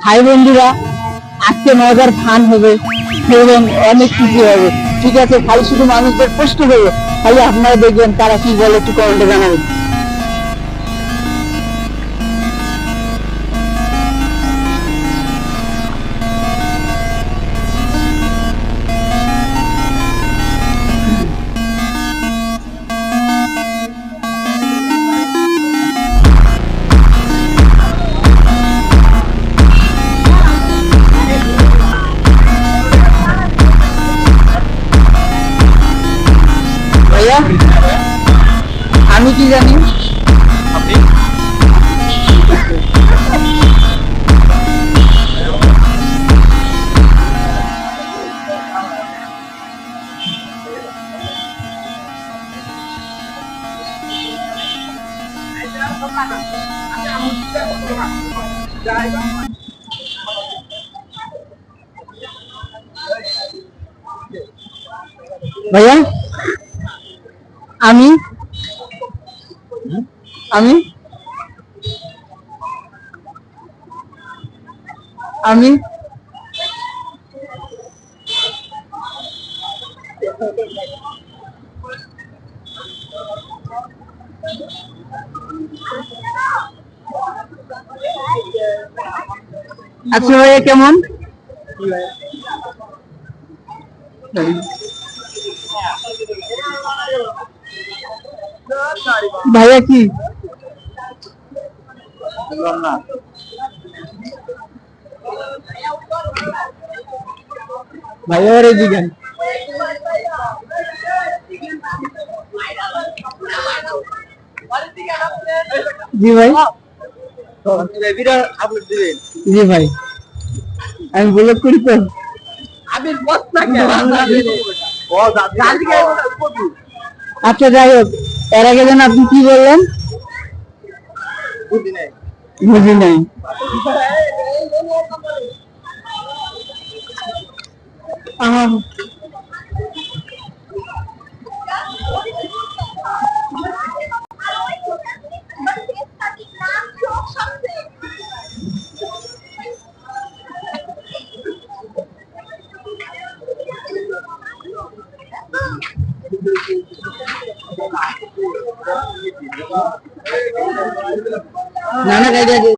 High বন্ধুরা, আজকে মজার ফান হবে এবং অনেক কিছু হবে। ঠিক আছে, খালি শুধু মানুষদের প্রশ্ন দেবো, খালি আপনারা দেখবেন তারা কি বলে, একটু কমেন্টে জানাবেন। ভাইয়া, আমি কি জানি? আপনি ভাইয়া, আমি আমি আমি আচ্ছা ভাইয়া, কেমন? ভাইয়া কি না ভাইয়া ওর এদিকে। জি ভাই, আপলোড দিবেন জি ভাই, আমি ব্লগ করি তো। আমি বস্তা আচ্ছা যাই হোক, এর আগে যেন আপনি কি বললেন? বুঝি নাই। না না,